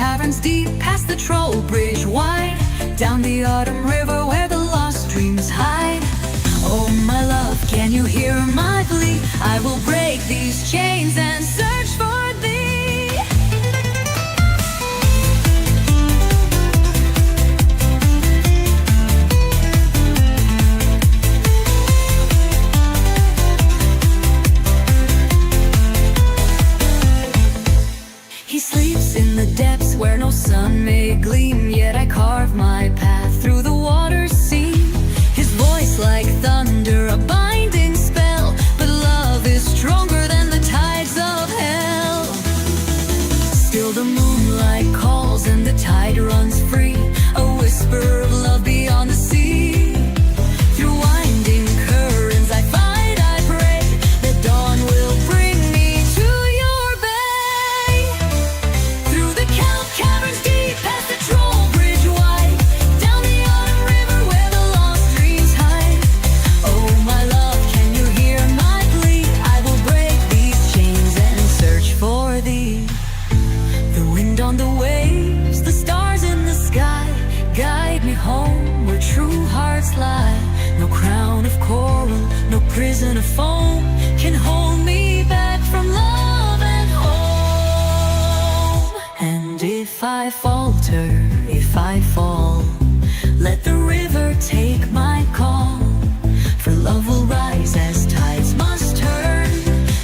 caverns deep, past the troll bridge wide, down the autumn river where the lost dreams hide. Oh my love, can you hear my plea? I will break these chains and search for thee. He sleeps in the depths where no sun may gleam, yet I carve my path through the water's seam. His voice like thunder, a binding spell, but love is stronger than the tides of hell. Still the moonlight calls and the tide runs free, a whisper of love beyond the sea. Through winding currents I fight, I pray, that dawn will bring me to your bay. Through the kelp caverns deep, past the troll bridge wide, down the autumn river where the lost dreams hide. Oh my love, can you hear my plea? I will break these chains and search for thee. The wind on the waves, the stars in the sky, guide me home where true hearts lie. No crown of coral, no prison of foam can hold me back from love and home. And if I falter, if I fall, let the river take my call. For love will rise as tides must turn,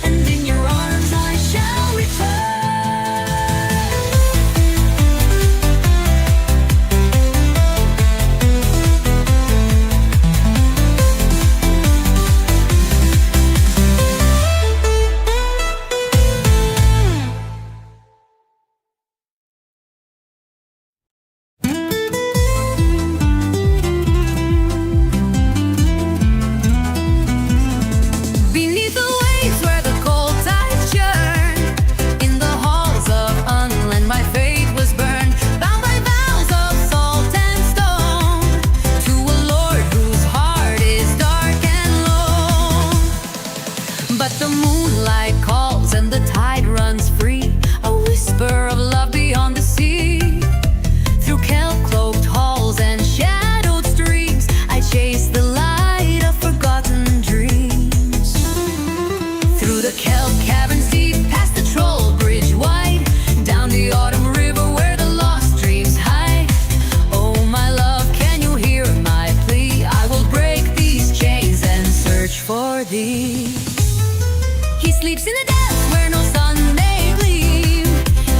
and in your arms I shall return. Beneath the waves where the cold tides churn, in the halls of Unland my faith was burned, bound by vows of salt and stone, to a lord whose heart is dark and lone. But the moonlight calls and the tide runs free, a whisper of love beyond the sea. Through kelp-cloaked halls and shadowed streams, I chase the light of forgotten dreams. Through the kelp caverns deep, past the troll bridge wide, down the autumn river where the lost dreams hide. Oh my love, can you hear my plea? I will break these chains and search for thee. He sleeps in the depths where no sun may gleam,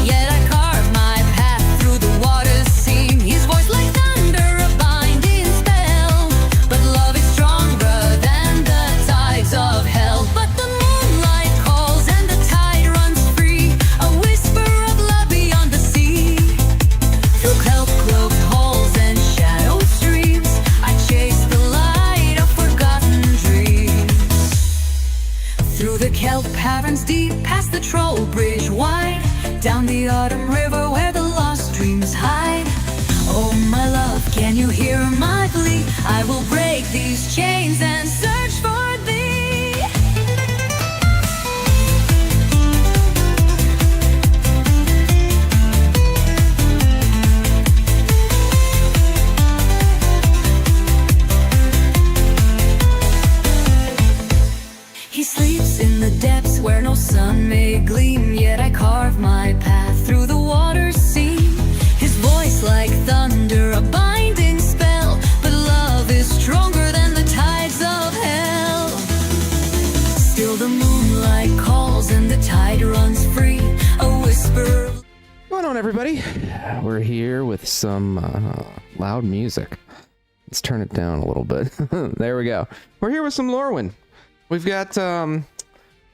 yet I carve my path through the water's seam. His voice like thunder, a binding spell, but love is stronger than the tides of hell. But the moonlight calls and the tide runs free, a whisper of love beyond the sea. Through kelp-cloaked halls and shadowed streams, I chase the light of forgotten dreams. Through the kelp caverns deep, past the troll bridge wide, down the autumn river where the lost dreams hide. Oh my love, can you hear my plea? I will break these chains and search for thee. He sleeps in the depths where no sun may gleam, yet I carve my path through the water's seam. His voice like thunder, a binding spell, but love is stronger than the tides of hell. Still the moonlight calls and the tide runs free, a whisper. What's going on, everybody? We're here with some loud music. Let's turn it down a little bit. There we go. We're here with some Lorwyn. We've got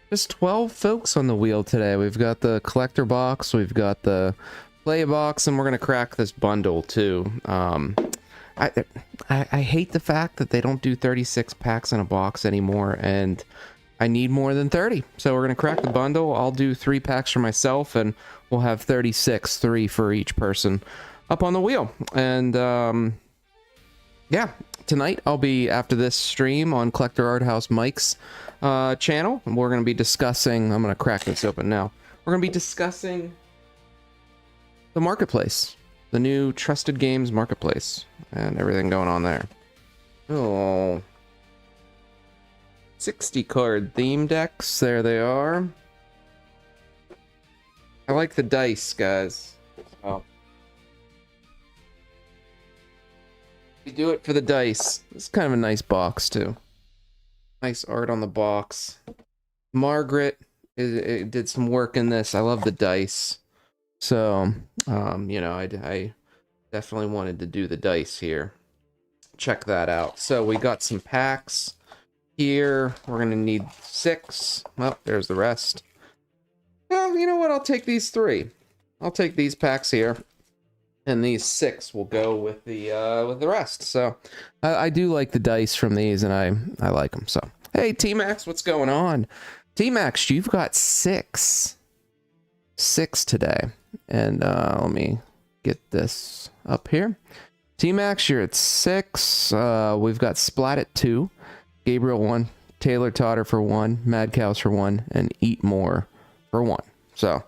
just 12 folks on the wheel today. We've got the collector box, we've got the play box, and we're gonna crack this bundle too. I hate the fact that they don't do 36 packs in a box anymore, and I need more than 30. So we're gonna crack the bundle. I'll do 3 packs for myself, and we'll have 36, 3 for each person up on the wheel. And yeah, tonight I'll be, after this stream, on Collector Art House Mike's channel, and we're going to be discussing, I'm going to crack this open now, we're going to be discussing the marketplace, the new Trusted Games marketplace, and everything going on there. Oh, 60 card theme decks. There they are. I like the dice, guys. Oh. We do it for the dice. It's kind of a nice box too. Nice art on the box. Margaret it did some work in this. I love the dice. So, you know, I definitely wanted to do the dice here. Check that out. So we got some packs here. We're gonna need 6. Well, there's the rest. Well, you know what? I'll take these 3. I'll take these packs here, and these 6 will go with the rest. So I do like the dice from these, and I like them. So hey, T-Max, what's going on? T-Max, you've got 6 today, and let me get this up here. T-Max, you're at 6. We've got Splat at 2, Gabriel 1, Taylor Totter for 1, Mad Cows for 1, and Eat More for 1. So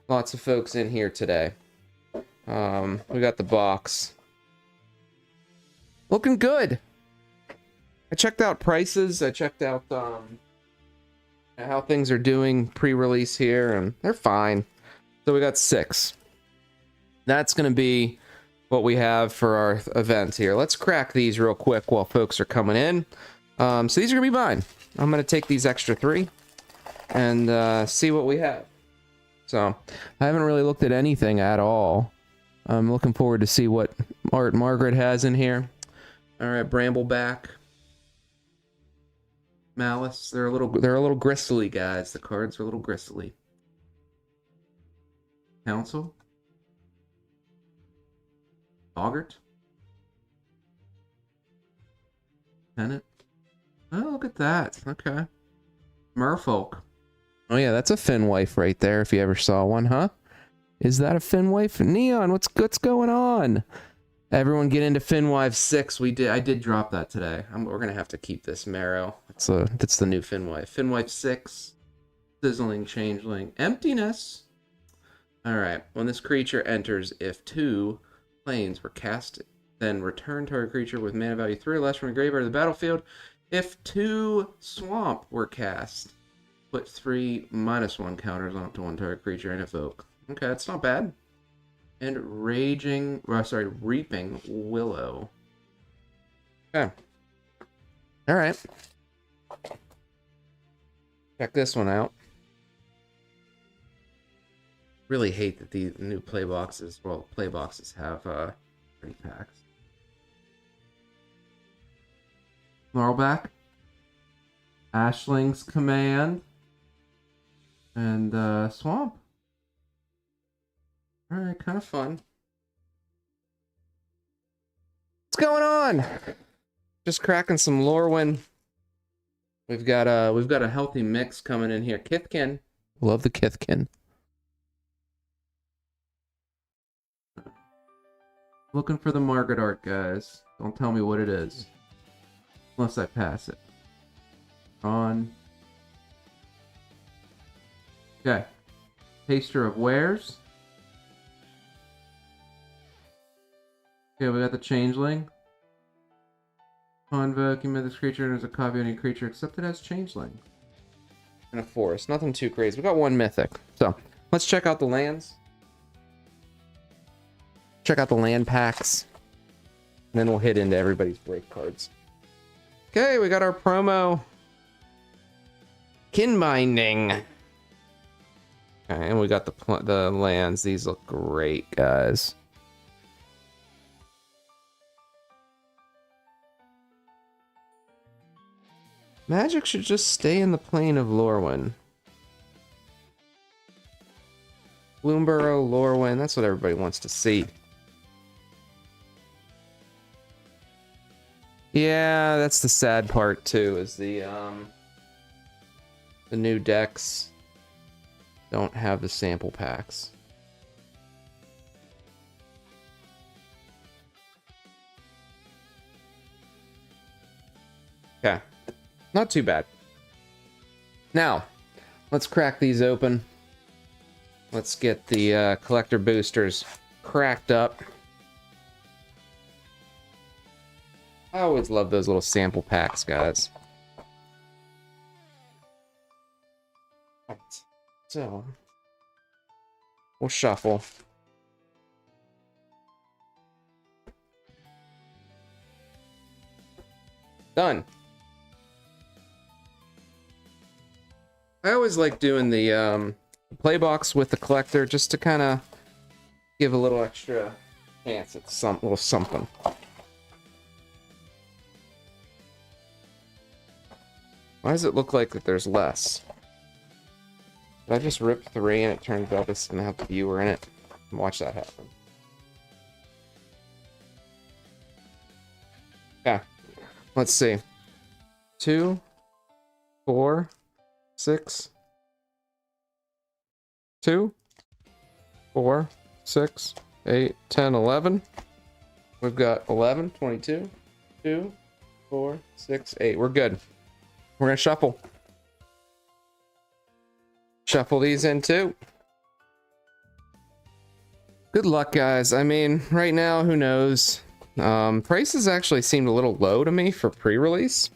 lots of folks in here today. We got the box. Looking good. I checked out prices. I checked out how things are doing pre-release here, and they're fine. So we got 6. That's going to be what we have for our event here. Let's crack these real quick while folks are coming in. So these are going to be mine. I'm going to take these extra 3 and see what we have. So I haven't really looked at anything at all. I'm looking forward to see what art Margaret has in here. All right, Brambleback, Malice. They're a little gristly, guys. The cards are a little gristly. Council, Boggart, Pennant. Oh, look at that. Okay, Merfolk. Oh yeah, that's a Finwife right there. If you ever saw one, huh? Is that a Finwife? Neon, what's going on? Everyone get into Finwife 6. I did drop that today. We're gonna have to keep this Marrow. That's the new Finwife. Finwife 6. Sizzling Changeling. Emptiness. Alright. When this creature enters, if 2 planes were cast, then return target creature with mana value 3 or less from the graveyard to the battlefield. If 2 swamp were cast, put 3 -1 counters onto 1 target creature and evoke. Okay, that's not bad. And Reaping Willow. Okay. Alright. Check this one out. Really hate that the new play boxes have 3 packs. Marlback. Ashling's Command. And Swamp. Alright, kind of fun. What's going on? Just cracking some Lorwyn. We've got a healthy mix coming in here. Kithkin. Love the Kithkin. Looking for the Margaret art, guys. Don't tell me what it is. Unless I pass it. On. Okay. Taster of Wares. Okay, we got the Changeling. Convoke, you made this creature, and there's a copy of any creature except it has Changeling. And a forest. Nothing too crazy. We got 1 mythic. So, let's check out the lands. Check out the land packs. And then we'll hit into everybody's break cards. Okay, we got our promo. Kinbinding. Okay, and we got the lands. These look great, guys. Magic should just stay in the plane of Lorwyn. Bloomborough, Lorwyn, that's what everybody wants to see. Yeah, that's the sad part too, is the new decks don't have the sample packs. Okay. Not too bad. Now, let's crack these open. Let's get the collector boosters cracked up. I always love those little sample packs, guys. Right. So, we'll shuffle. Done. I always like doing the play box with the collector just to kind of give a little extra chance at some little something. Why does it look like that there's less? Did I just rip 3 and it turns out this is gonna have the viewer in it? Watch that happen. Yeah. Let's see. 2, 4, 6, 2, 4, 6, 8, 10, 11. We've got 11, 22, 2, 4, 6, 8. We're good. We're gonna shuffle. Shuffle these in too. Good luck, guys. I mean, right now, who knows? Prices actually seemed a little low to me for pre-release.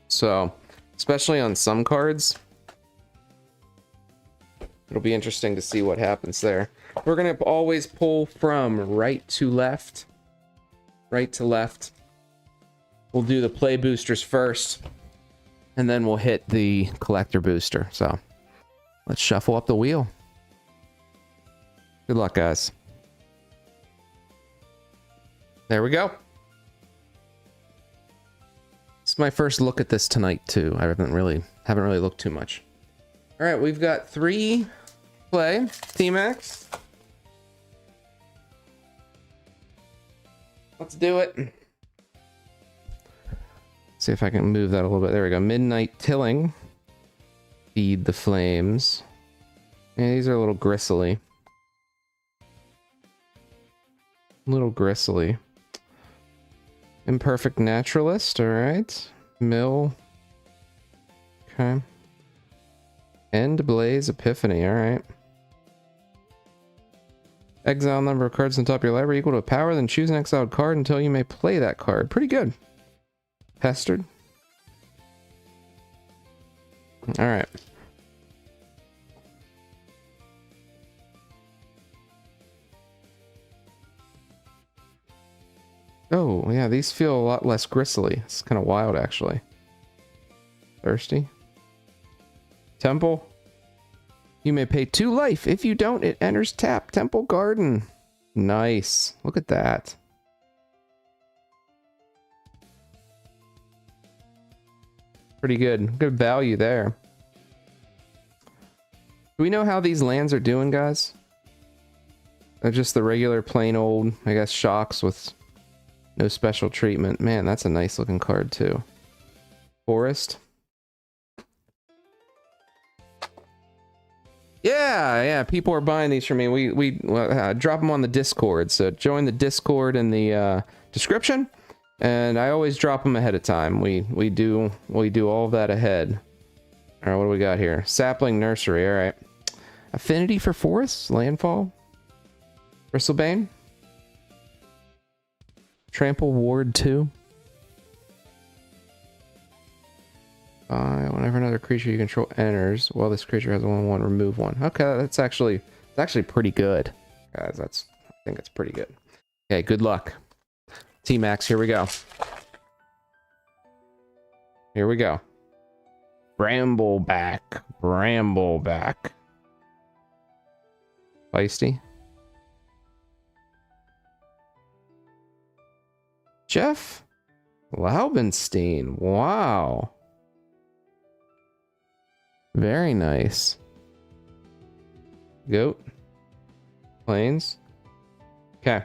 So, especially on some cards. It'll be interesting to see what happens there. We're gonna always pull from right to left. Right to left. We'll do the play boosters first. And then we'll hit the collector booster. So, let's shuffle up the wheel. Good luck, guys. There we go. It's my first look at this tonight too. I haven't really looked too much. All right, we've got 3 play T-Max. Let's do it. See if I can move that a little bit. There we go. Midnight Tilling. Feed the Flames. Yeah, these are a little gristly. Little gristly. Imperfect Naturalist, alright. Mill. Okay. End Blaze Epiphany, alright. Exile number of cards on top of your library equal to a power, then choose an exiled card until you may play that card. Pretty good. Pestered. Alright. Oh, yeah, these feel a lot less gristly. It's kind of wild, actually. Thirsty. Temple. You may pay 2 life. If you don't, it enters tap. Temple Garden. Nice. Look at that. Pretty good. Good value there. Do we know how these lands are doing, guys? They're just the regular plain old, I guess, shocks with no special treatment. Man, that's a nice looking card too. Forest. Yeah, people are buying these from me. We drop them on the Discord. So join the Discord in the description, and I always drop them ahead of time. We do all of that ahead. All right, what do we got here? Sapling Nursery. All right. Affinity for Forests. Landfall. Bristlebane. Trample Ward 2. Whenever another creature you control enters, while this creature has a 1/1, remove 1. Okay, that's actually pretty good, guys. I think it's pretty good. Okay, good luck. T-Max, here we go. Here we go. Brambleback. Feisty. Jeff Laubenstein. Wow. Very nice. Goat. Plains. Okay.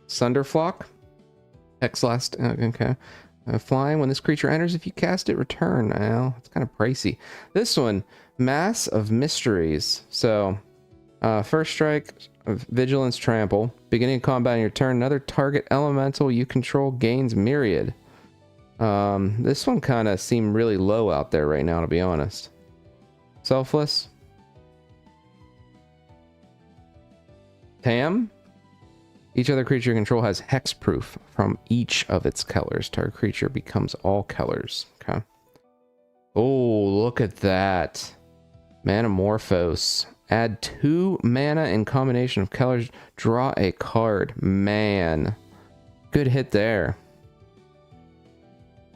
Sunderflock. Hexlast. Okay. Flying. When this creature enters, if you cast it, return. Well, it's kind of pricey. This one, Mass of Mysteries. So, first strike of Vigilance Trample. Beginning of combat on your turn, another target elemental you control gains Myriad. This one kind of seemed really low out there right now, to be honest. Selfless. Tam. Each other creature you control has hexproof from each of its colors. Target creature becomes all colors. Okay. Oh, look at that. Manamorphose. Add 2 mana in combination of colors. Draw a card. Man. Good hit there.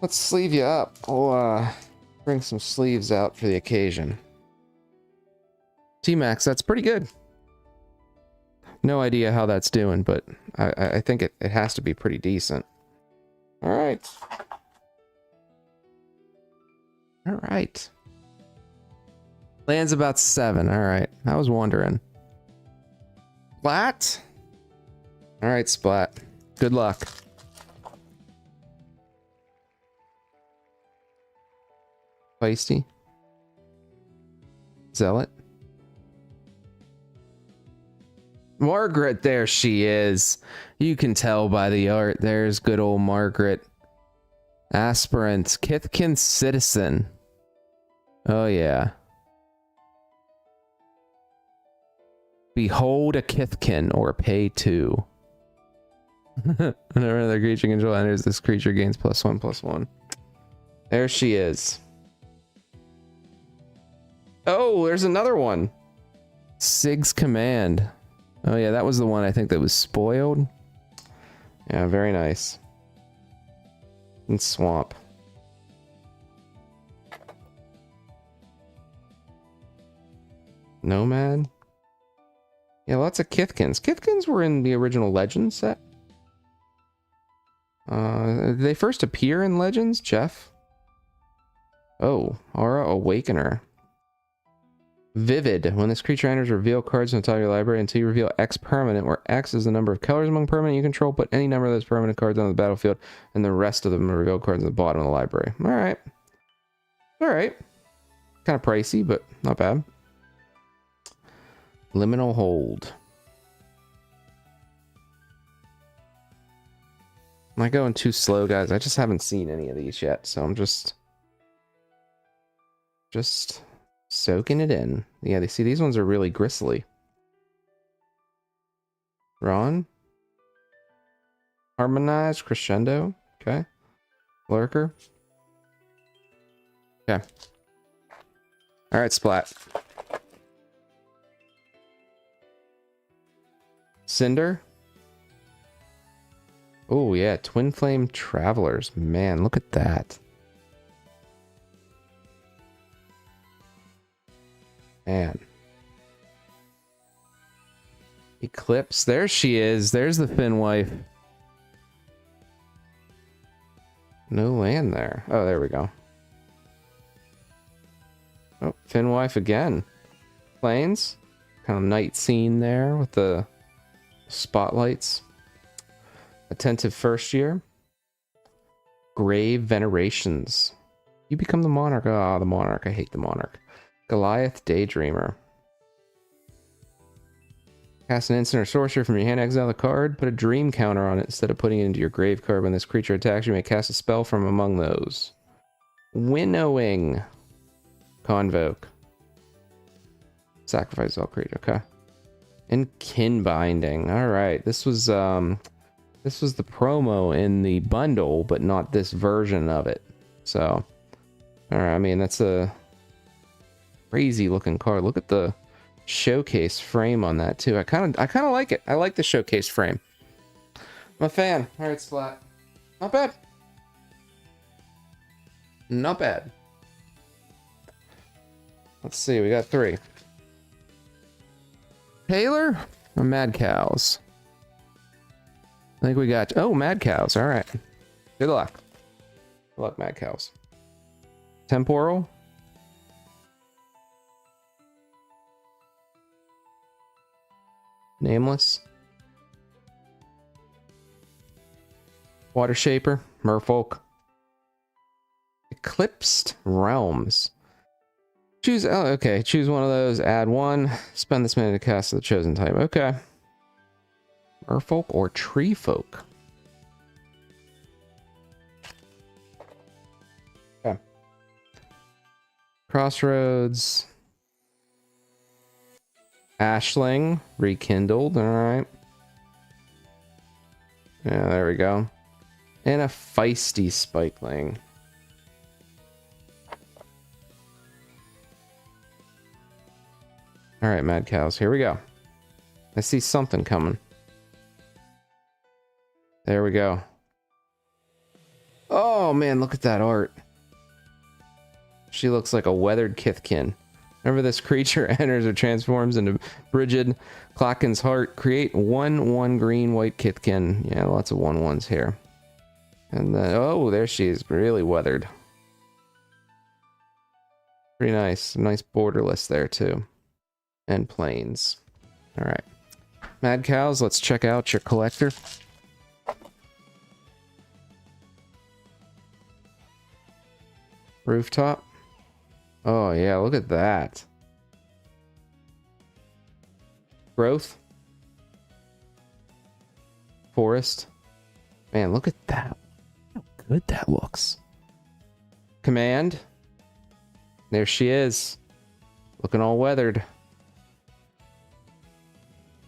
Let's sleeve you up. We'll bring some sleeves out for the occasion. T-Max, that's pretty good. No idea how that's doing, but I think it has to be pretty decent. Alright. Alright. Lands about 7. Alright. I was wondering. Splat? Alright, Splat. Good luck. Feisty. Zealot. Margaret, there she is. You can tell by the art. There's good old Margaret. Aspirant. Kithkin Citizen. Oh, yeah. Behold a Kithkin, or pay 2. Whenever another creature control enters, this creature gains +1/+1. There she is. Oh, there's another one. Sig's Command. Oh yeah, that was the one I think that was spoiled. Yeah, very nice. And Swamp. Nomad. Yeah, lots of Kithkins. Kithkins were in the original Legends set. Did they first appear in Legends, Jeff? Oh, Aura Awakener. Vivid. When this creature enters, reveal cards from the top of your library until you reveal X permanent, where X is the number of colors among permanent you control. Put any number of those permanent cards on the battlefield, and the rest of them are revealed cards at the bottom of the library. Alright. Alright. Kind of pricey, but not bad. Liminal Hold. Am I going too slow, guys? I just haven't seen any of these yet, so I'm just soaking it in. Yeah, they see these ones are really gristly. Ron. Harmonized Crescendo. Okay. Lurker. Okay. Alright, Splat. Cinder. Oh yeah, Twin Flame Travelers. Man, look at that. Man. Eclipse. There she is. There's the Finwife. No land there. Oh, there we go. Oh, Finwife again. Plains. Kind of night scene there with the spotlights. Attentive First Year. Grave Venerations. You become the Monarch. Ah, the Monarch. I hate the Monarch. Goliath Daydreamer. Cast an instant or sorcery from your hand, exile the card, put a dream counter on it instead of putting it into your grave card. When this creature attacks, you may cast a spell from among those. Winnowing. Convoke. Sacrifice all creature, okay. And Kin Binding. Alright, this was the promo in the bundle, but not this version of it. So, alright, I mean, that's a crazy looking card. Look at the showcase frame on that too. I kind of like it. I like the showcase frame. I'm a fan. All right, Splat. Not bad. Not bad. Let's see. We got 3. Taylor or Mad Cows? I think we got. Oh, Mad Cows. All right. Good luck. Good luck, Mad Cows. Temporal. Nameless. Water Shaper. Merfolk. Eclipsed Realms. Choose. Oh, okay. Choose one of those. Add 1. Spend this mana to cast the chosen type. Okay. Merfolk or Tree Folk. Okay. Crossroads. Ashling. Rekindled. Alright. Yeah, there we go. And a feisty Spikeling. All right, Mad Cows, here we go. I see something coming. There we go. Oh man, look at that art. She looks like a weathered Kithkin. Whenever this creature enters or transforms into Brigid Klacken's Heart, create 1/1 green white Kithkin. Yeah, lots of 1/1s here. And then, oh, there she is, really weathered. Pretty nice. Nice borderless there too. And plains. All right. Mad Cows, let's check out your collector. Rooftop. Oh yeah, look at that. Growth. Forest. Man, look at that. How good that looks. Command. There she is. Looking all weathered.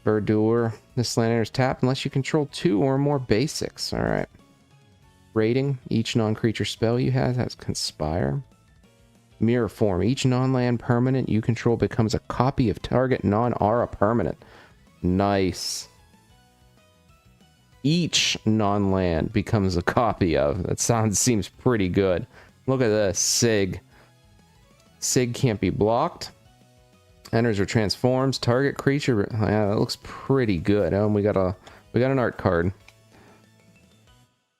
Verdure. This land enters tapped unless you control 2 or more basics. Alright. Rating. Each non-creature spell you have has Conspire. Mirror form. Each non-land permanent you control becomes a copy of target non-aura permanent. Nice. Each non-land becomes a copy of. That seems pretty good. Look at this. Sig. Sig can't be blocked. Enters or transforms. Target creature. Yeah, that looks pretty good. Oh, we got an art card.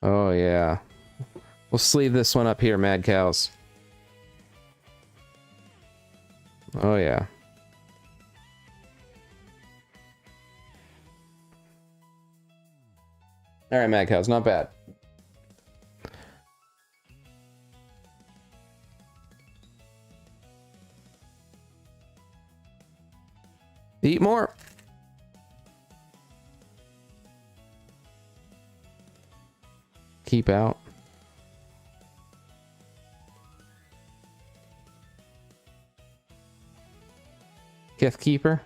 Oh yeah. We'll sleeve this one up here, Mad Cows. Oh yeah. Alright, Mad Cows, not bad. Eat more. Keep out. Kith Keeper.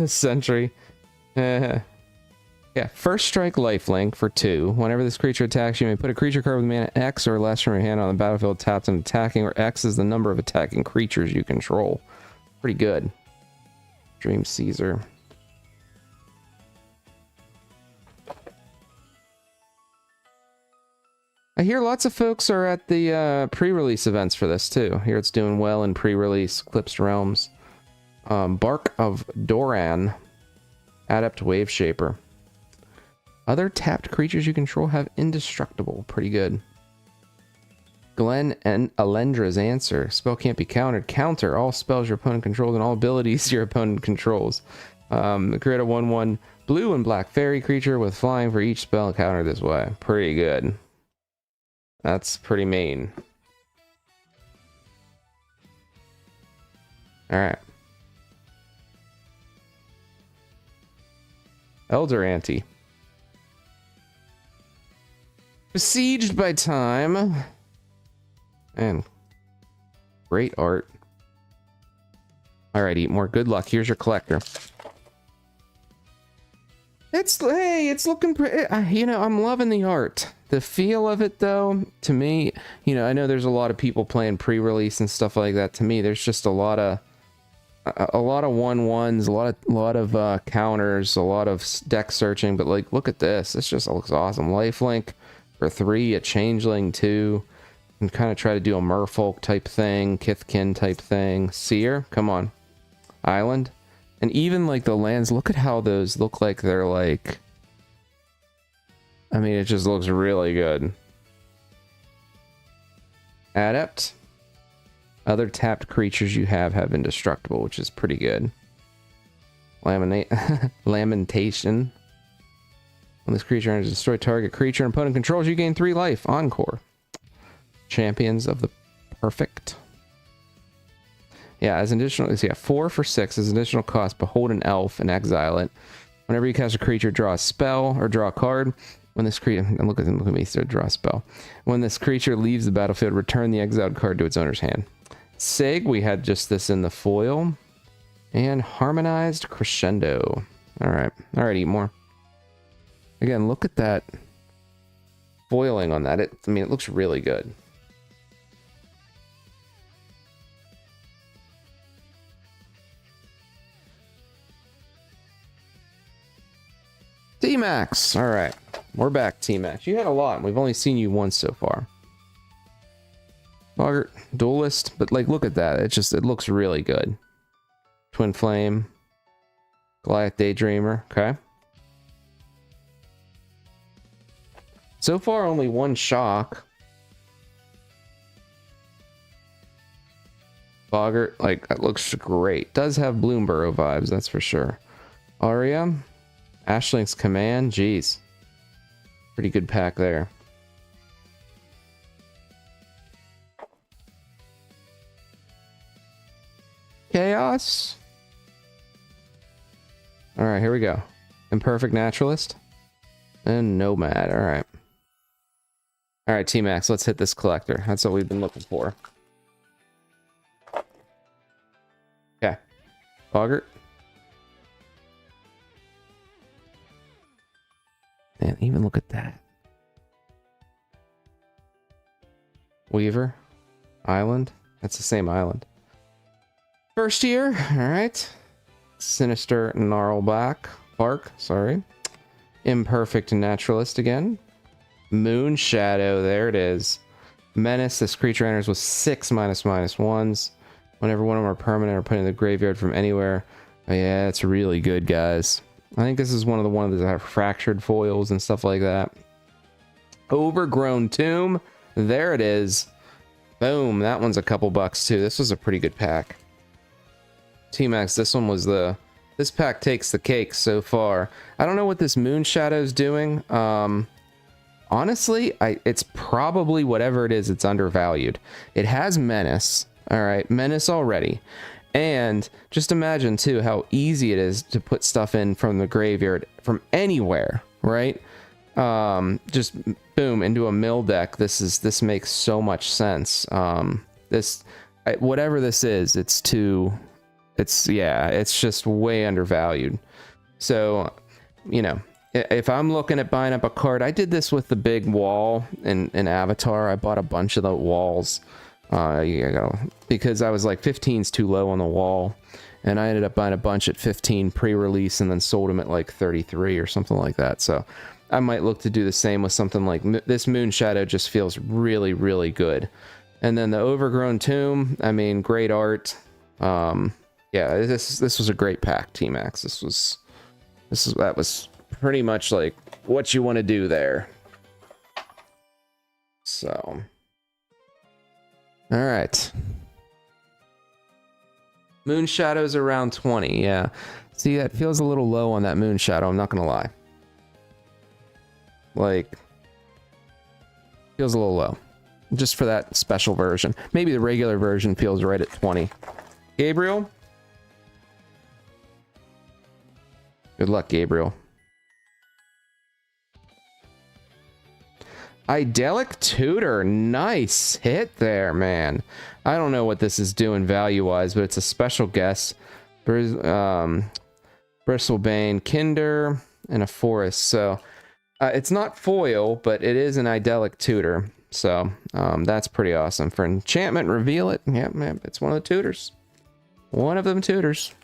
Sentry. Yeah, first strike lifelink for 2. Whenever this creature attacks, you may put a creature card with mana X or less from your hand on the battlefield tapped and attacking, where X is the number of attacking creatures you control. Pretty good. Dream Caesar. I hear lots of folks are at the pre-release events for this too. Here it's doing well in pre-release. Eclipsed Realms. Bark of Doran. Adept Wave Shaper. Other tapped creatures you control have Indestructible. Pretty good. Glen and Alendra's Answer. Spell can't be countered. Counter all spells your opponent controls and all abilities your opponent controls. Create a 1/1 blue and black fairy creature with flying for each spell countered this way. Pretty good. That's pretty mean. Alright. Elder Ante. Besieged by time. And great art. Alright, eat more. Good luck. Here's your collector. It's looking pretty. You know, I'm loving the art. The feel of it, though, to me, you know, I know there's a lot of people playing pre-release and stuff like that. To me, there's just a lot of 1/1s, a lot of counters, a lot of deck searching. But like, look at this. This just looks awesome. Lifelink for 3, a Changeling 2. And kind of try to do a merfolk type thing, Kithkin type thing. Seer, come on. Island. And even like the lands, look at how those look like they're like... I mean, it just looks really good. Adept. Other tapped creatures you have Indestructible, which is pretty good. Lamentation. When this creature enters, destroy target creature and opponent controls, you gain 3 life. Encore. Champions of the Perfect. Yeah, as additional, yeah, 4 for 6 as additional cost. Behold an elf and exile it. Whenever you cast a creature, draw a spell or draw a card. When this creature, look at me, so draw a spell. When this creature leaves the battlefield, return the exiled card to its owner's hand. Sig, we had just this in the foil, and Harmonized Crescendo. All right, eat more. Again, look at that foiling on that. I mean, it looks really good. T-Max. All right. We're back, T-Max. You had a lot. We've only seen you once so far. Bogart, Duelist. But, like, look at that. It looks really good. Twin Flame. Goliath Daydreamer. Okay. So far, only one shock. Bogart, like, that looks great. Does have Bloomburrow vibes, that's for sure. Aria. Ashling's Command, geez. Pretty good pack there. Chaos. Alright, here we go. Imperfect Naturalist. And Nomad, alright. Alright, T-Max, let's hit this collector. That's what we've been looking for. Okay. Bogart. Man, even look at that. Weaver. Island. That's the same island. First year. Alright. Sinister Gnarlback. Bark. Sorry. Imperfect Naturalist again. Moon Shadow. There it is. Menace. This creature enters with 6 --1s. Whenever one of them are permanent or put in the graveyard from anywhere. Oh, yeah, it's really good, guys. I think this is one of the ones that have fractured foils and stuff like that. Overgrown Tomb. There it is. Boom. That one's a couple bucks too. This was a pretty good pack. T-Max, this one was this pack takes the cake so far. I don't know what this Moon Shadow's doing. Honestly, it's probably whatever it is, it's undervalued. It has Menace. All right, Menace already. And just imagine too how easy it is to put stuff in from the graveyard from anywhere, right? Just boom into a mill deck. This makes so much sense. Whatever this is, it's just way undervalued. So, you know, if I'm looking at buying up a card, I did this with the big wall in Avatar. I bought a bunch of the walls. Because I was like 15's too low on the wall, and I ended up buying a bunch at 15 pre-release and then sold them at like 33 or something like that. So I might look to do the same with something like this. Moon Shadow just feels really, really good. And then the Overgrown Tomb, I mean, great art. Yeah, this was a great pack, T-Max. That was pretty much like what you want to do there. So all right. Moon Shadow's around 20, yeah. See, that feels a little low on that Moon Shadow, I'm not gonna lie. Like, feels a little low. Just for that special version. Maybe the regular version feels right at 20. Gabriel? Good luck, Gabriel. Idyllic Tutor, nice hit there, man. I don't know what this is doing value-wise, but it's a special guess. Bristlebane, Kinder, and a Forest. So it's not foil, but it is an Idyllic Tutor. So that's pretty awesome. For enchantment, reveal it. Yeah, man, it's one of the tutors. One of them tutors.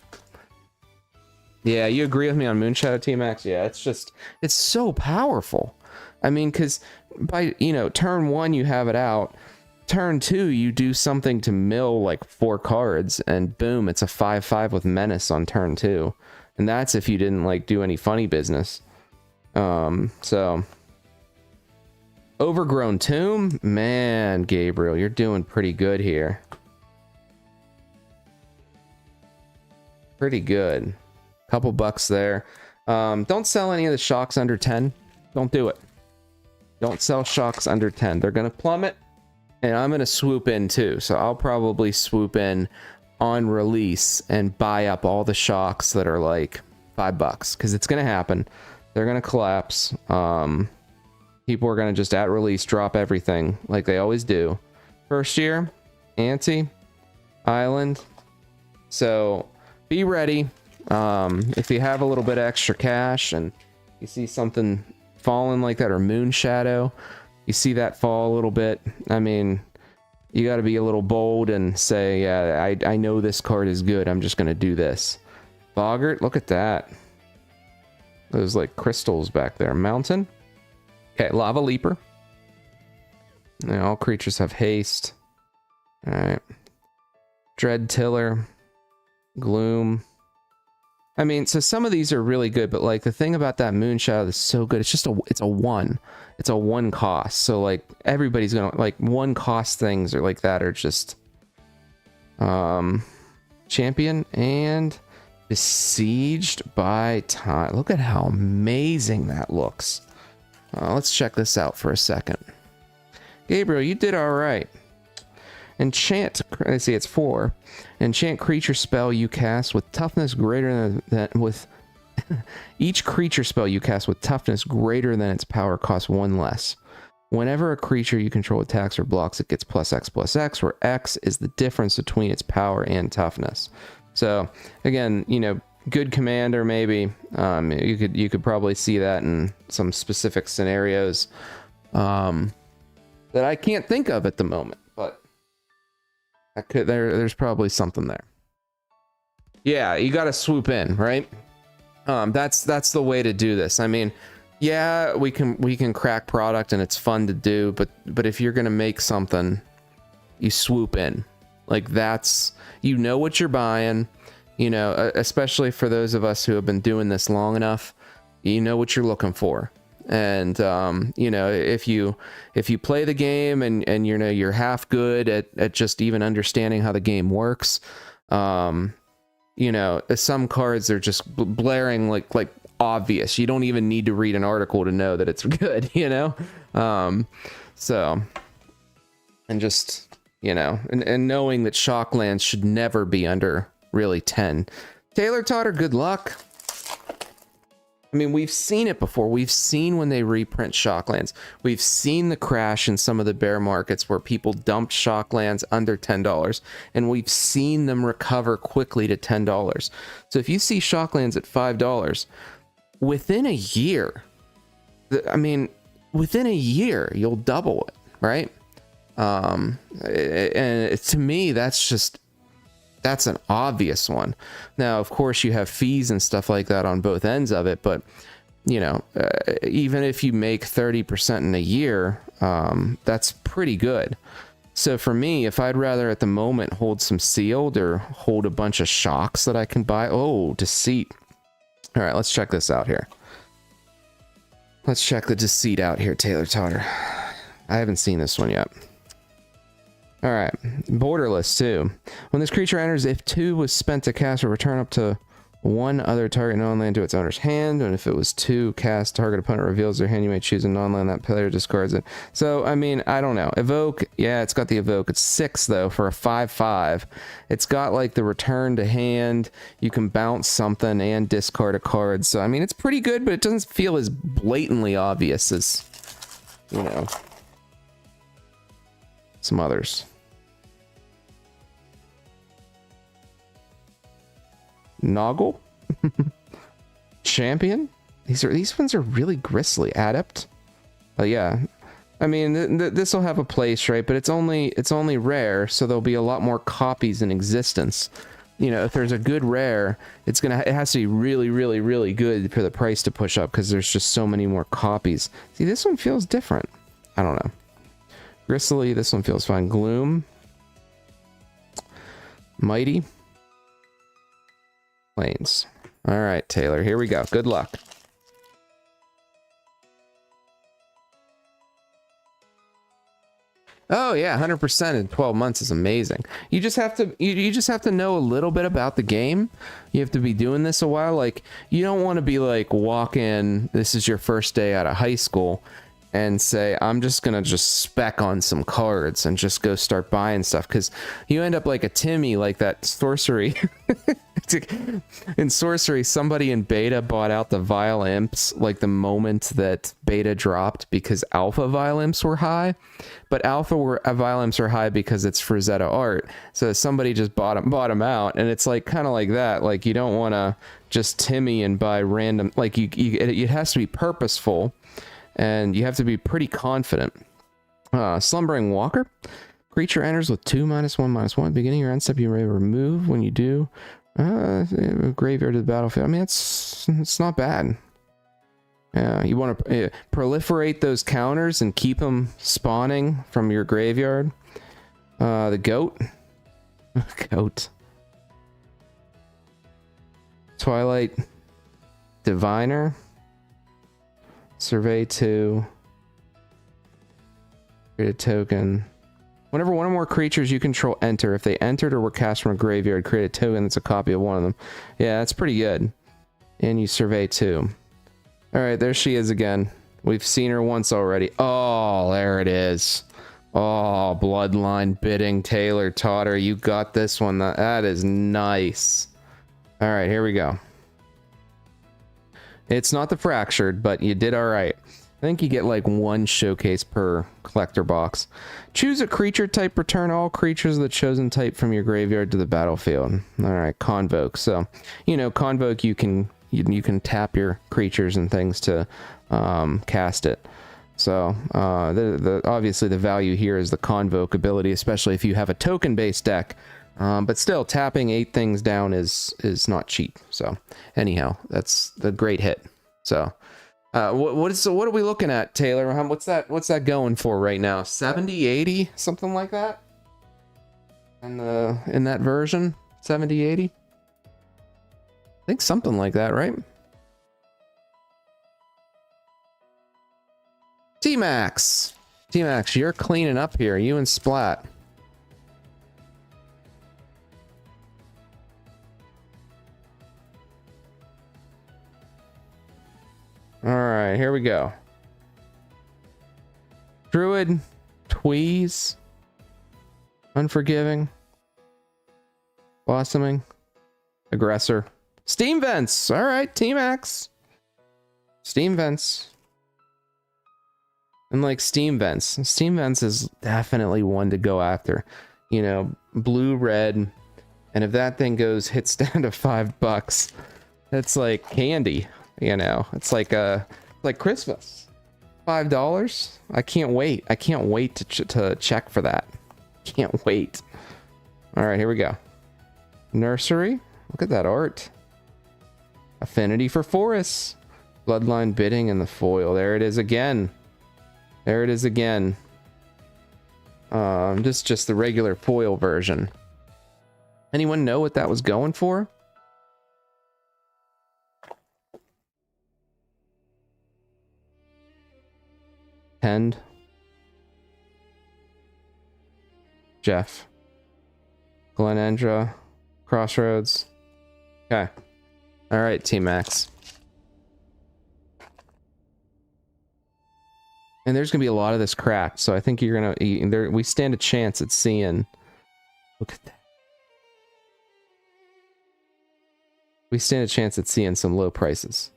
Yeah, you agree with me on Moonshadow, T-Max? Yeah, it's so powerful. I mean, because by, turn 1 you have it out. Turn 2 you do something to mill like 4 cards, and boom, it's a 5/5 with Menace on turn 2. And that's if you didn't like do any funny business. So Overgrown Tomb, man, Gabriel, you're doing pretty good here. Pretty good. Couple bucks there. Don't sell any of the shocks under 10. Don't do it. Don't sell shocks under 10. They're gonna plummet, and I'm gonna swoop in too. So I'll probably swoop in on release and buy up all the shocks that are like $5, because it's gonna happen. They're gonna collapse. People are gonna just at release drop everything like they always do. First year, Ante, Island. So be ready. If you have a little bit of extra cash and you see something fallen like that, or Moon Shadow. You see that fall a little bit. I mean, you got to be a little bold and say, yeah, I know this card is good. I'm just going to do this. Boggart, look at that. Those like crystals back there. Mountain. Okay, Lava Leaper. And all creatures have haste. All right. Dread Tiller. Gloom. I mean, so some of these are really good, but like the thing about that Moon Shadow is so good. It's just it's a 1. It's a 1 cost. So like everybody's gonna like 1 cost things or like that are just champion and Besieged by Time. Look at how amazing that looks. Let's check this out for a second. Gabriel, you did all right. Enchant, let's see, it's 4. Enchant creature spell you cast with toughness greater than with each creature spell you cast with toughness greater than its power costs 1 less. Whenever a creature you control attacks or blocks, it gets +X/+X, where X is the difference between its power and toughness. So again, you know, good commander maybe. You could probably see that in some specific scenarios that I can't think of at the moment, but there's probably something there. Yeah, you got to swoop in, right? That's the way to do this. I mean, yeah, we can crack product and it's fun to do, but if you're gonna make something, you swoop in. Like that's, you know what you're buying, you know, especially for those of us who have been doing this long enough, you know what you're looking for. And you know, if you play the game and you know you're half good at just even understanding how the game works, you know, some cards are just blaring like obvious. You don't even need to read an article to know that it's good, you know. So, and just, you know, and knowing that Shocklands should never be under really 10. Taylor Totter, good luck. I mean, we've seen it before. We've seen when they reprint Shocklands. We've seen the crash in some of the bear markets where people dumped Shocklands under $10, and we've seen them recover quickly to $10. So if you see Shocklands at $5, within a year, I mean, within a year, you'll double it, right? And to me, that's an obvious one. Now, of course, you have fees and stuff like that on both ends of it, but you know, even if you make 30% in a year, that's pretty good. So for me, if I'd rather at the moment hold some sealed or hold a bunch of shocks that I can buy, oh, Deceit. All right, let's check this out here. Let's check the Deceit out here, Taylor Totter. I haven't seen this one yet. All right, Borderless too. When this creature enters, if 2 was spent to cast or return up to 1 other target non-land to its owner's hand, and if it was 2 cast, target opponent reveals their hand, you may choose a non-land, that player discards it. So, I mean, I don't know. Evoke, yeah, it's got the Evoke. It's 6 though for a 5/5. It's got like the return to hand. You can bounce something and discard a card. So, I mean, it's pretty good, but it doesn't feel as blatantly obvious as, you know, some others. Noggle. Champion. These ones are really gristly. Adept. Yeah, I mean this will have a place, right? But it's only rare, so there'll be a lot more copies in existence. You know, if there's a good rare, it has to be really, really, really good for the price to push up, because there's just so many more copies. See, this one feels different. I don't know. Gristly. This one feels fine. Gloom. Mighty. Plains. All right, Taylor, here we go. Good luck. Oh yeah, 100% in 12 months is amazing. You just have to you just have to know a little bit about the game. You have to be doing this a while. Like, you don't want to be like walk in, this is your first day out of high school, and say, I'm just gonna just spec on some cards and just go start buying stuff, because you end up like a Timmy, like that Sorcery. In Sorcery, somebody in beta bought out the Vile Imps like the moment that beta dropped, because alpha Vile Imps were high, but alpha Vile Imps are high because it's Frazetta art. So somebody just bought them out, and it's like kind of like that. Like, you don't want to just Timmy and buy random. Like, it has to be purposeful. And you have to be pretty confident. Slumbering Walker. Creature enters with 2/1/1. Beginning your end step, you may remove when you do. Graveyard to the battlefield. I mean, it's not bad. Yeah, you want to proliferate those counters and keep them spawning from your graveyard. The goat. Goat. Twilight Diviner. Survey 2. Create a token. Whenever one or more creatures you control enter, if they entered or were cast from a graveyard, create a token that's a copy of one of them. Yeah, that's pretty good. And you survey 2. Alright, there she is again. We've seen her once already. Oh, there it is. Oh, Bloodline Bidding. Taylor Totter, you got this one. That is nice. Alright, here we go. It's not the Fractured, but you did alright. I think you get like 1 showcase per collector box. Choose a creature type. Return all creatures of the chosen type from your graveyard to the battlefield. Alright, Convoke. So, you know, Convoke, you can tap your creatures and things to cast it. So, obviously the value here is the Convoke ability, especially if you have a token-based deck. But still, tapping 8 things down is not cheap. So anyhow, that's the great hit. So what are we looking at, Taylor? What's that going for right now? 70, 80, something like that? In that version, 70, 80? I think something like that, right? T-Max, you're cleaning up here. You and Splat. Alright, here we go. Druid, Tweeze, Unforgiving, Blossoming, Aggressor, Steam Vents. Alright, T-Max. Steam Vents. And like Steam Vents. Steam Vents is definitely one to go after. You know, blue, red, and if that thing hits down to $5, that's like candy. You know, it's like Christmas. $5. I can't wait. I can't wait to check for that. Can't wait. All right, here we go. Nursery. Look at that art. Affinity for Forests. Bloodline Bidding and the foil. There it is again. There it is again. Just the regular foil version. Anyone know what that was going for? Tend. Jeff. Glenendra. Crossroads. Okay. Alright, T-Max. And there's going to be a lot of this crap, so I think you're going to... We stand a chance at seeing... Look at that. We stand a chance at seeing some low prices.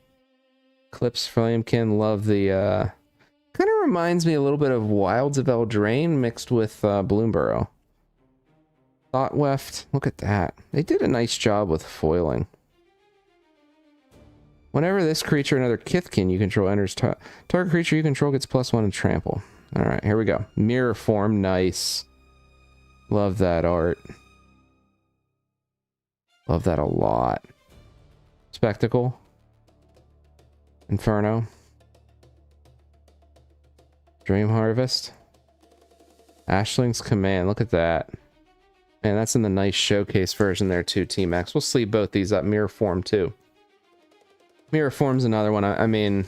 Clips Flamekin, love the... Kind of reminds me a little bit of Wilds of Eldraine mixed with Bloomburrow. Thought Weft, look at that. They did a nice job with foiling. Whenever this creature, another Kithkin you control enters, target creature you control gets +1 and trample. Alright, here we go. Mirror Form, nice. Love that art. Love that a lot. Spectacle. Inferno. Dream Harvest. Ashling's Command, look at that. Man, that's in the nice showcase version there too, T-Max. We'll sleeve both these up. Mirror Form too. Mirror Form's another one. I mean,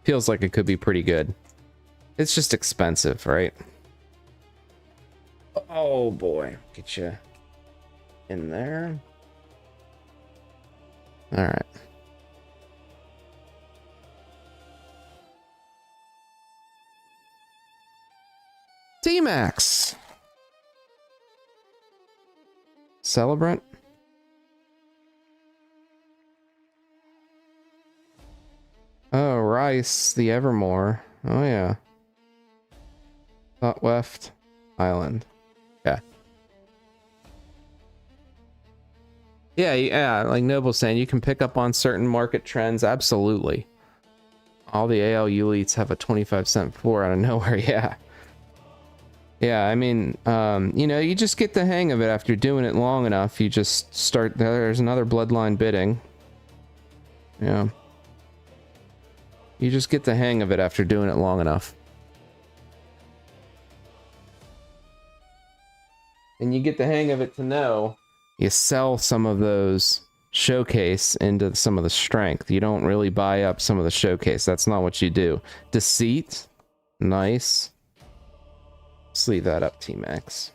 feels like it could be pretty good. It's just expensive, right? Oh boy, get you in there. All right. T-Max. Celebrant. Oh, Rice, the Evermore. Oh, yeah. Thought Weft Island. Yeah. Yeah, like Noble's saying, you can pick up on certain market trends. Absolutely. All the AL elites have a 25-cent floor out of nowhere. Yeah. Yeah, I mean, you know, you just get the hang of it after doing it long enough. You just start, there's another bloodline bidding. Yeah. You just get the hang of it after doing it long enough. And you get the hang of it to know you sell some of those showcase into some of the strength. You don't really buy up some of the showcase. That's not what you do. Deceit. Nice. Let's leave that up, T-Max.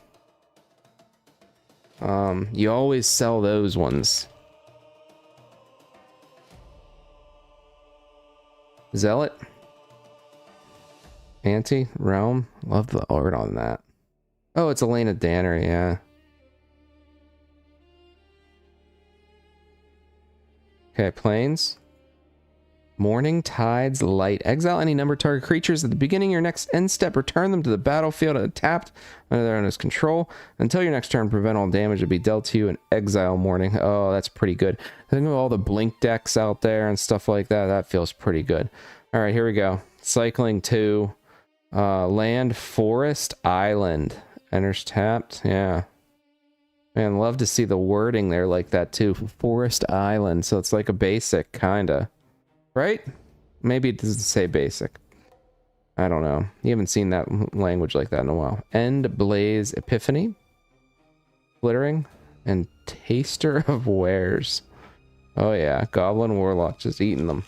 You always sell those ones. Zealot. Anti. Realm. Love the art on that. Oh, it's Elena Danner, yeah. Okay, Plains. Morning Tides Light. Exile any number of target creatures at the beginning of your next end step. Return them to the battlefield tapped under their owner's control. Until your next turn, prevent all damage to be dealt to you in Exile Morning. Oh, that's pretty good. Think of all the Blink decks out there and stuff like that. That feels pretty good. All right, here we go. Cycling to Land, Forest, Island. Enters tapped. Yeah. Man, love to see the wording there like that too. Forest Island. So it's like a basic, kinda. Right? Maybe it doesn't say basic. I don't know. You haven't seen that language like that in a while. End Blaze Epiphany. Glittering. And Taster of Wares. Oh yeah. Goblin Warlock just eating them.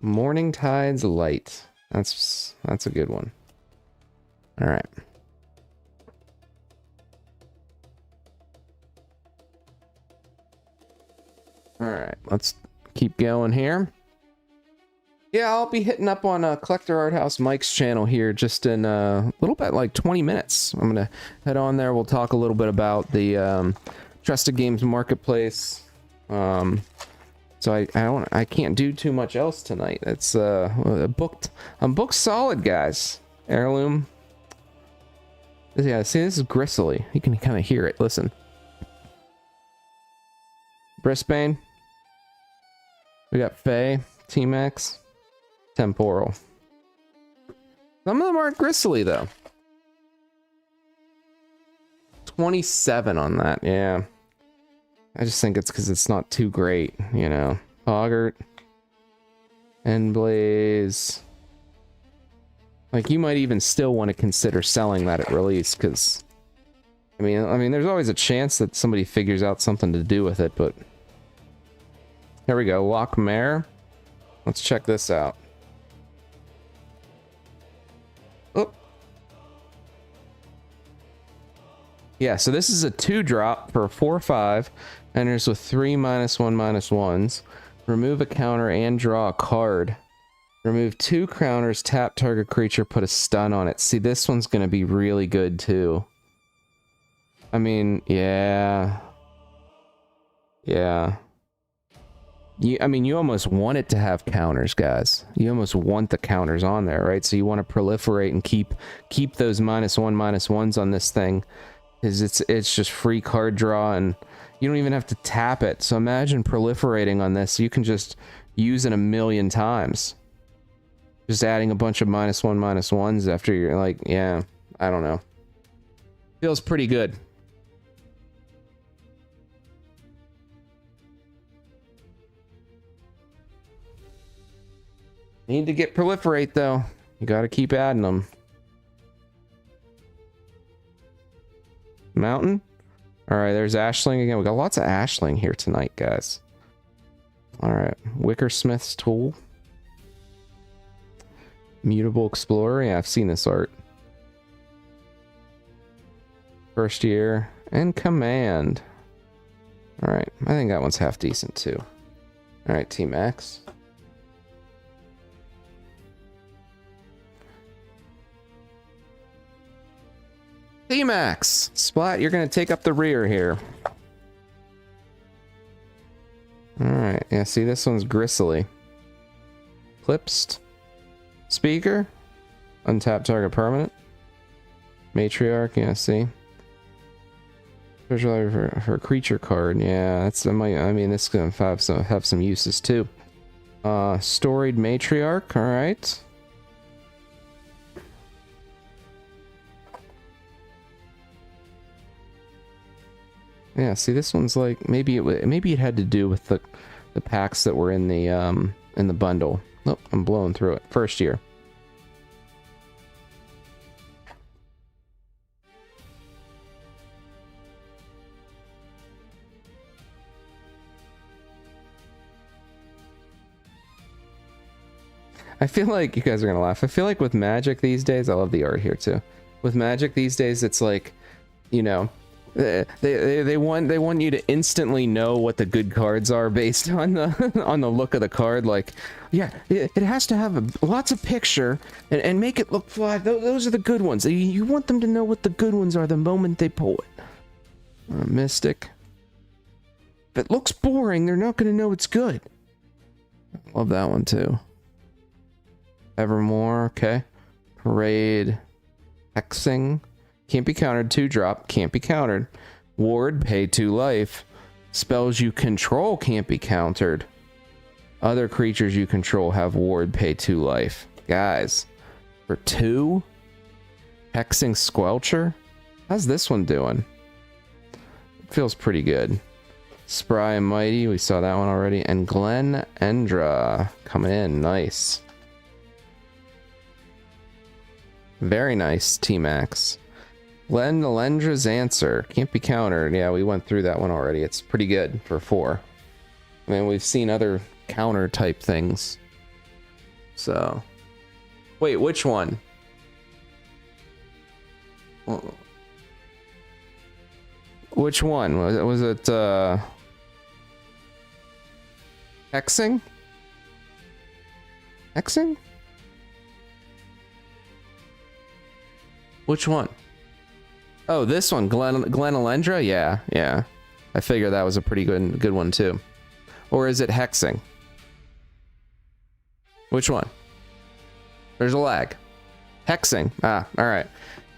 Morning Tides Light. That's a good one. Alright. Alright, let's keep going here. Yeah, I'll be hitting up on Collector Art House Mike's channel here just in a little bit, like 20 minutes. I'm going to head on there. We'll talk a little bit about the Trusted Games Marketplace. So I can't do too much else tonight. It's I'm booked solid, guys. Heirloom. Yeah, see, this is gristly. You can kind of hear it. Listen. Brisbane. We got Faye, T-Max, Temporal. Some of them aren't gristly, though. 27 on that, yeah. I just think it's because it's not too great, you know. Hoggart. Endblaze. Like, you might even still want to consider selling that at release, because... I mean, there's always a chance that somebody figures out something to do with it, but... Here we go, Lochmare. Let's check this out. Oh. Yeah, so this is a 2-drop for a 4/5. Enters with 3 -1/-1s. Remove a counter and draw a card. Remove 2 counters, tap target creature, put a stun on it. See, this one's going to be really good too. I mean, yeah. Yeah. You almost want it to have counters, guys. You almost want the counters on there, right? So you want to proliferate and keep those -1/-1s on this thing, because it's just free card draw, and you don't even have to tap it. So imagine proliferating on this. You can just use it a million times. Just adding a bunch of -1/-1s after you're like, yeah, I don't know. Feels pretty good. Need to get proliferate though. You gotta keep adding them. Mountain. Alright, there's Ashling again. We got lots of Ashling here tonight, guys. Alright. Wickersmith's Tool. Mutable Explorer. Yeah, I've seen this art. First Year. And Command. Alright. I think that one's half decent too. Alright, T-Max. T-Max. Splat, you're going to take up the rear here. Alright, yeah, see, this one's gristly. Clipsed. Speaker. Untap target permanent. Matriarch, yeah, see. Special for a creature card, yeah, that's, I mean, this is gonna have some uses too. Storied Matriarch, alright. Yeah, see, this one's like, maybe it had to do with the packs that were in the bundle. Oh, I'm blowing through it. First year. I feel like you guys are gonna laugh. I feel like with Magic these days, I love the art here too. With Magic these days, it's like, you know, they want you to instantly know what the good cards are based on the on the look of the card. Like, yeah, it has to have lots of picture and make it look fly. Those are the good ones. You want them to know what the good ones are the moment they pull it. Mystic. If it looks boring, they're not going to know it's good. Love that one too. Evermore, okay. Parade. Hexing. Can't be countered. 2-drop. Can't be countered. Ward. Pay 2 life. Spells you control can't be countered. Other creatures you control have ward. Pay 2 life. Guys. For 2? Hexing Squelcher? How's this one doing? It feels pretty good. Spry and Mighty. We saw that one already. And Glen Endra. Coming in. Nice. Very nice, T-Max. Glen Elendra's Answer. Can't be countered. Yeah, we went through that one already. It's pretty good for 4. I mean, we've seen other counter type things. So. Wait, which one? Which one? Was it, Hexing? Hexing? Which one? Oh, this one, Glen Elendra? Yeah. I figured that was a pretty good one too. Or is it Hexing? Which one? There's a lag. Hexing. Ah, alright.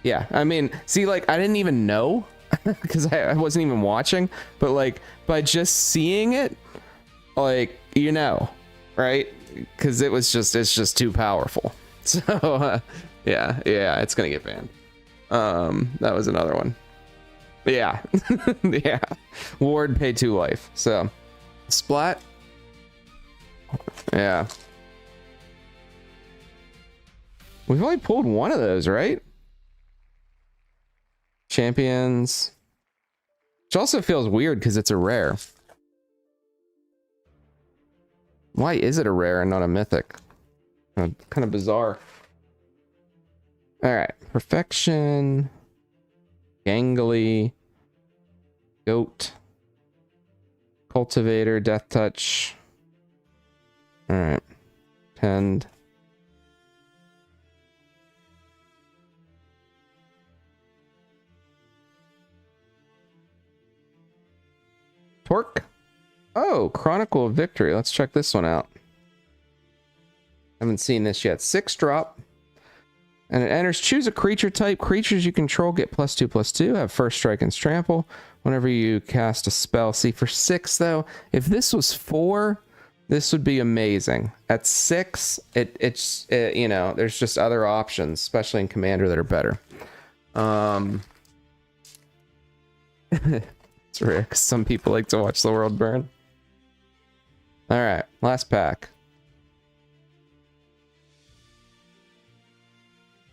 Yeah, I mean, see, like, I didn't even know, because I wasn't even watching, but, like, by just seeing it, like, you know, right? Because it's just too powerful. So, yeah, it's gonna get banned. That was another one. Yeah. Yeah. Ward, pay 2 life. So, Splat. Yeah. We've only pulled one of those, right? Champions. Which also feels weird because it's a rare. Why is it a rare and not a mythic? Kind of bizarre. Alright. Perfection. Gangly. Goat. Cultivator. Death Touch. Alright. Tend. Torque. Oh, Chronicle of Victory. Let's check this one out. Haven't seen this yet. 6-drop. And it enters, choose a creature type. Creatures you control get +2/+2, have first strike and trample whenever you cast a spell. See, for 6 though, if this was 4, this would be amazing. At 6, it's you know, there's just other options, especially in Commander, that are better. It's rare because some people like to watch the world burn. All right, last pack.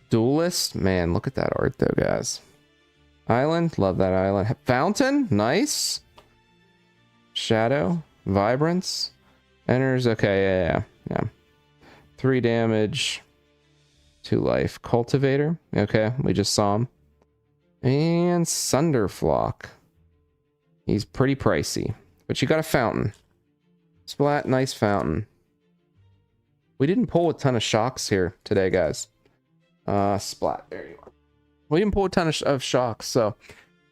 Duelist, man, look at that art though, guys. Island, love that island. Fountain, nice. Shadow, Vibrance, enters. Okay, yeah. 3 damage, 2 life. Cultivator, okay, we just saw him. And Sunderflock. He's pretty pricey, but you got a fountain. Splat, nice fountain. We didn't pull a ton of shocks here today, guys. Splat, there you are. We didn't pull a ton of shocks. So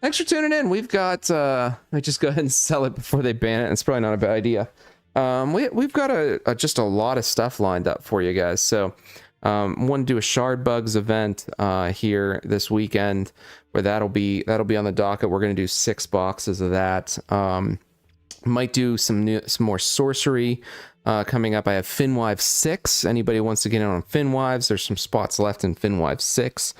thanks for tuning in. We've got I just go ahead and sell it before they ban it. It's probably not a bad idea. We've got just a lot of stuff lined up for you guys. So want to do a Shard Bugs event here this weekend, where that'll be on the docket. We're going to do 6 boxes of that. Might do some more sorcery coming up. I have Finwives 6. Anybody wants to get in on Finwives, there's some spots left in Finwives 6.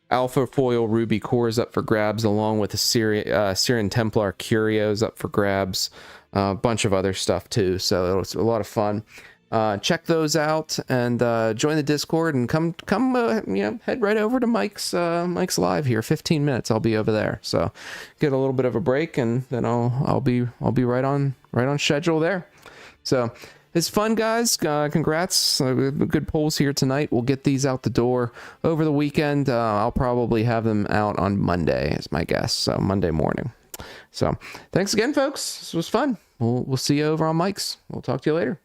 Alpha Foil Ruby Cores up for grabs, along with the Syrian Templar Curios up for grabs. A bunch of other stuff too, so it's a lot of fun. Check those out and join the Discord, and come head right over to Mike's live here. 15 minutes, I'll be over there. So get a little bit of a break, and then I'll be right on schedule there. So it's fun, guys. Congrats. Good polls here tonight. We'll get these out the door over the weekend. I'll probably have them out on Monday, is my guess. So Monday morning. So thanks again, folks. This was fun. We'll see you over on Mike's. We'll talk to you later.